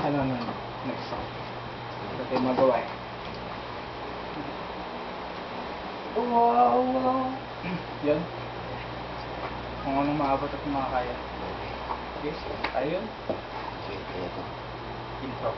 No. Next song. Ito tayo magawa eh. Wow. Yun. Kung anong maabot at makakaya. Okay, tayo yun. Okay, ito. Intro.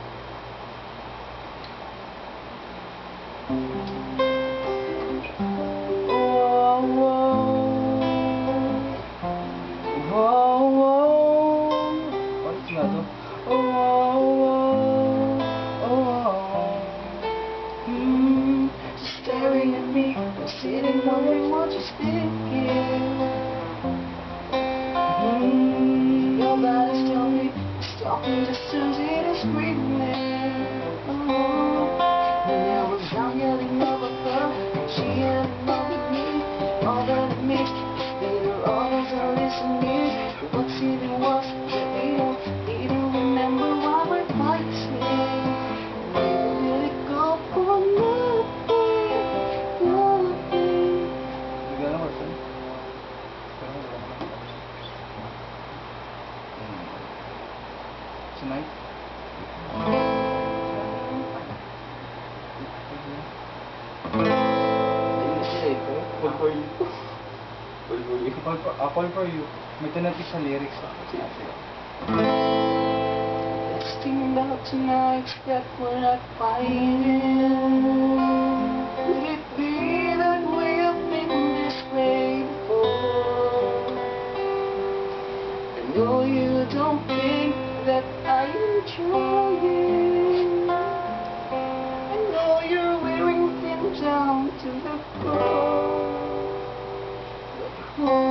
Staring at me, sitting wondering what you're thinking. Your body's talking just as it is screaming. When I was down yelling over her, she had enough with me. All that it makes later all those are listening. What's even worse, that they don't remember why we're fighting. Let it go for nothing. Bigyan ng person. Tonight? Call for you. Call for you. May tinatik sa lyrics. Let's think about tonight that we're not fighting. Could it be that we have been this way before? I know you don't think that I am trying. I know you're wearing thin down to the core. But